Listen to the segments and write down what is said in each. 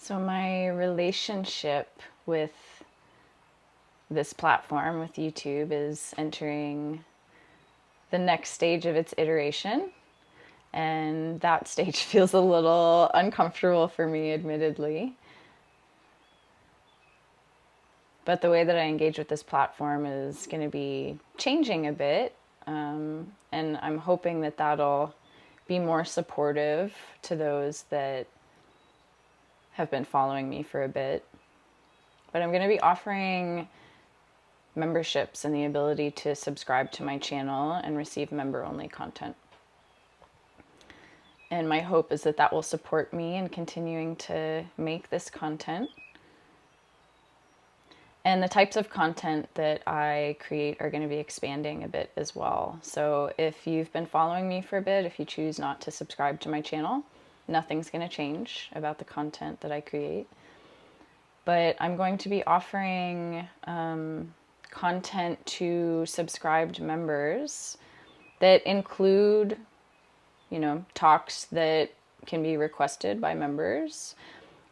So my relationship with this platform, with YouTube, is entering the next stage of its iteration. And that stage feels a little uncomfortable for me, admittedly. But the way that I engage with this platform is going to be changing a bit. And I'm hoping that that'll be more supportive to those that have been following me for a bit. But I'm going to be offering memberships and the ability to subscribe to my channel and receive member-only content. And my hope is that that will support me in continuing to make this content. And the types of content that I create are going to be expanding a bit as well. So if you've been following me for a bit, if you choose not to subscribe to my channel, nothing's going to change about the content that I create. But I'm going to be offering content to subscribed members that include, talks that can be requested by members,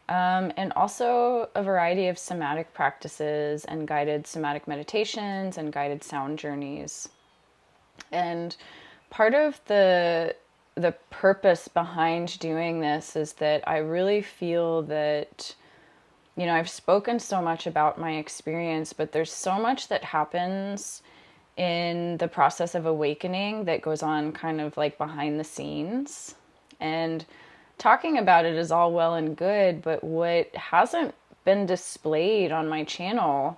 and also a variety of somatic practices and guided somatic meditations and guided sound journeys. And part of the purpose behind doing this is that I really feel that I've spoken so much about my experience, but there's so much that happens in the process of awakening that goes on kind of like behind the scenes. And talking about it is all well and good, but what hasn't been displayed on my channel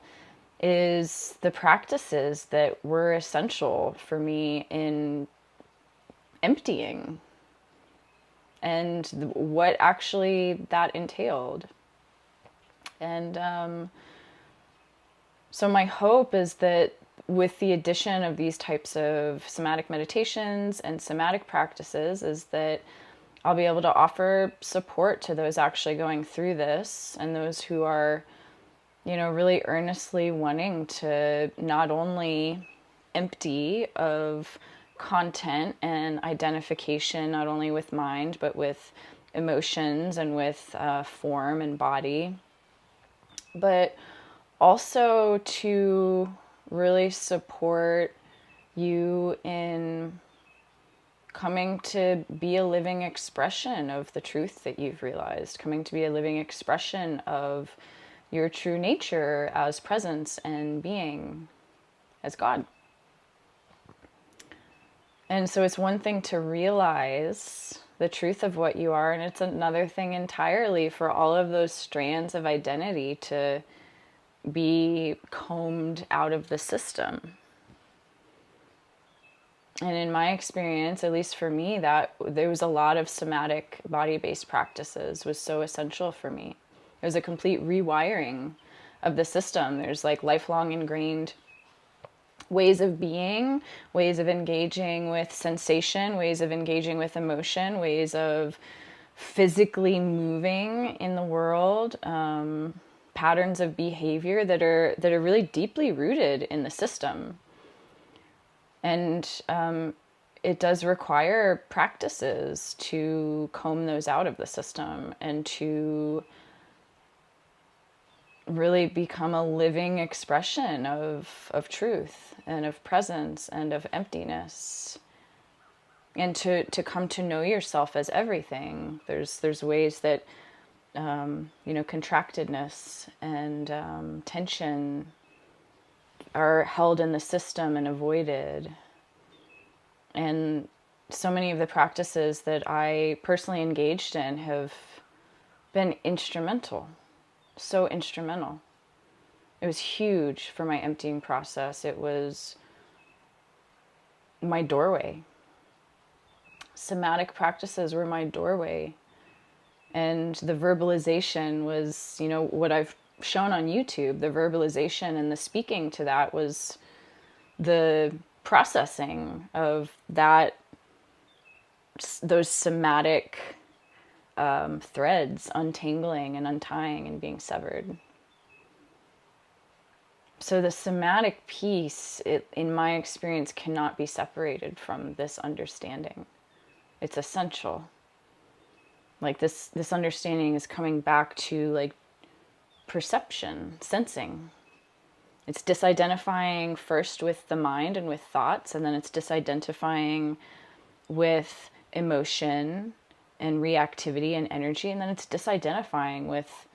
is the practices that were essential for me in emptying and what actually that entailed. And so my hope is that with the addition of these types of somatic meditations and somatic practices is that I'll be able to offer support to those actually going through this and those who are, really earnestly wanting to not only empty of content and identification, not only with mind, but with emotions and with form and body, but also to really support you in coming to be a living expression of the truth that you've realized, coming to be a living expression of your true nature as presence and being, as God. And so it's one thing to realize the truth of what you are, and it's another thing entirely for all of those strands of identity to be combed out of the system. And in my experience, at least for me, that there was a lot of somatic body-based practices was so essential for me. It was a complete rewiring of the system. There's like lifelong ingrained ways of being, ways of engaging with sensation, ways of engaging with emotion, ways of physically moving in the world, patterns of behavior that are really deeply rooted in the system. And it does require practices to comb those out of the system and to really become a living expression of truth and of presence and of emptiness. And to come to know yourself as everything. There's ways that, contractedness and tension are held in the system and avoided. And so many of the practices that I personally engaged in have been instrumental, so instrumental. It was huge for my emptying process. It was my doorway. Somatic practices were my doorway. And the verbalization was, what I've shown on YouTube, the verbalization and the speaking to that was the processing of that, those somatic threads untangling and untying and being severed. So the somatic piece, in my experience, cannot be separated from this understanding. It's essential. Like this understanding is coming back to like perception, sensing. It's disidentifying first with the mind and with thoughts, and then it's disidentifying with emotion and reactivity and energy, and then it's disidentifying with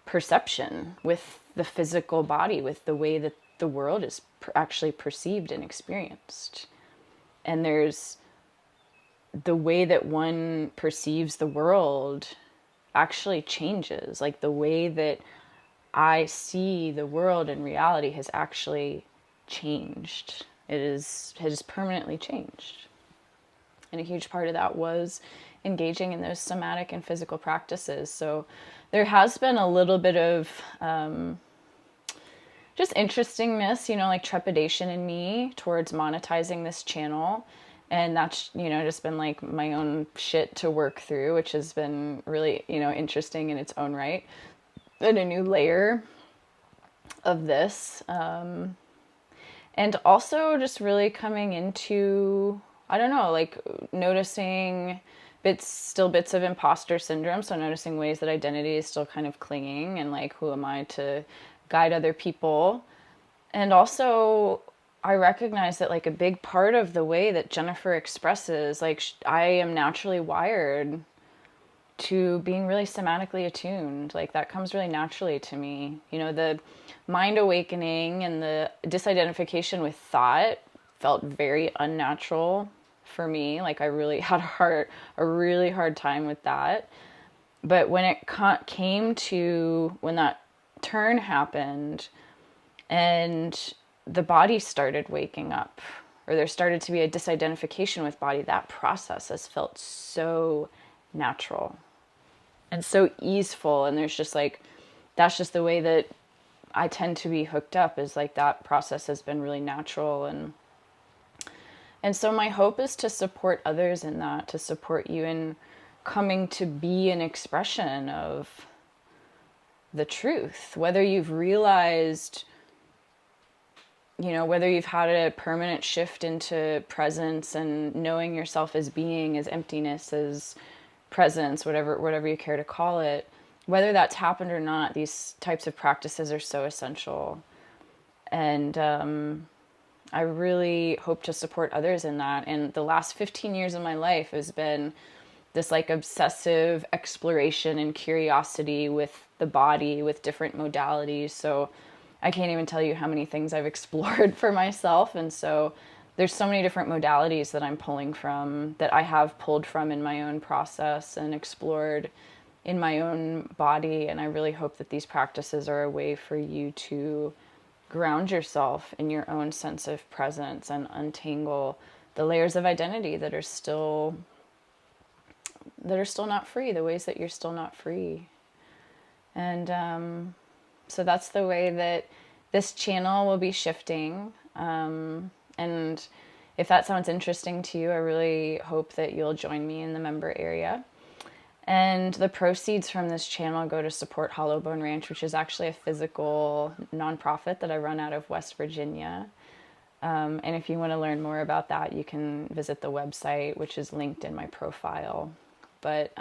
perception, with the physical body, with the way that the world is actually perceived and experienced. And there's the way that one perceives the world actually changes. Like the way that I see the world in reality has actually changed. Has permanently changed. And a huge part of that was engaging in those somatic and physical practices. So there has been a little bit of just interestingness, like trepidation in me towards monetizing this channel. And that's, just been like my own shit to work through, which has been really, interesting in its own right. And a new layer of this. And also just really coming into, I don't know, like noticing bits of imposter syndrome. So noticing ways that identity is still kind of clinging and like, who am I to guide other people? And also I recognize that like a big part of the way that Jennifer expresses, like I am naturally wired to being really somatically attuned. Like that comes really naturally to me. The mind awakening and the disidentification with thought felt very unnatural for me. Like I really had a really hard time with that. But when it came to when that turn happened and the body started waking up, or there started to be a disidentification with body, that process has felt so natural and so easeful. And there's just like, that's just the way that I tend to be hooked up, is like that process has been really natural. And so my hope is to support others in that, to support you in coming to be an expression of the truth, whether you've realized, whether you've had a permanent shift into presence and knowing yourself as being, as emptiness, as presence, whatever you care to call it, whether that's happened or not, these types of practices are so essential. And I really hope to support others in that. And the last 15 years of my life has been this like obsessive exploration and curiosity with the body, with different modalities. So I can't even tell you how many things I've explored for myself. And so there's so many different modalities that I'm pulling from, that I have pulled from in my own process and explored in my own body. And I really hope that these practices are a way for you to ground yourself in your own sense of presence and untangle the layers of identity that are still not free, the ways that you're still not free. And so that's the way that this channel will be shifting. And if that sounds interesting to you, I really hope that you'll join me in the member area. And the proceeds from this channel go to support Hollow Bone Ranch, which is actually a physical nonprofit that I run out of West Virginia. And if you want to learn more about that, you can visit the website, which is linked in my profile. But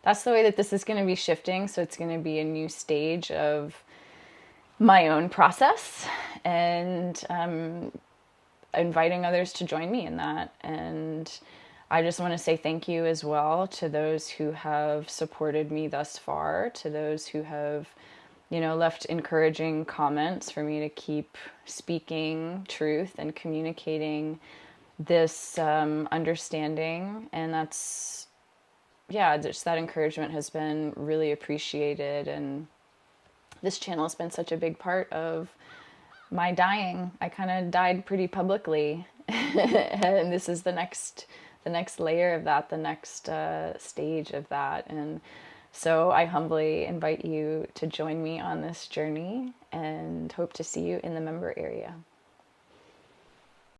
that's the way that this is going to be shifting. So it's going to be a new stage of my own process, and inviting others to join me in that. And I just want to say thank you as well to those who have supported me thus far, to those who have, left encouraging comments for me to keep speaking truth and communicating this understanding. And that's, just that encouragement has been really appreciated. And this channel has been such a big part of my dying. I kind of died pretty publicly. And this is the next layer of that, the next stage of that. And so I humbly invite you to join me on this journey, and hope to see you in the member area.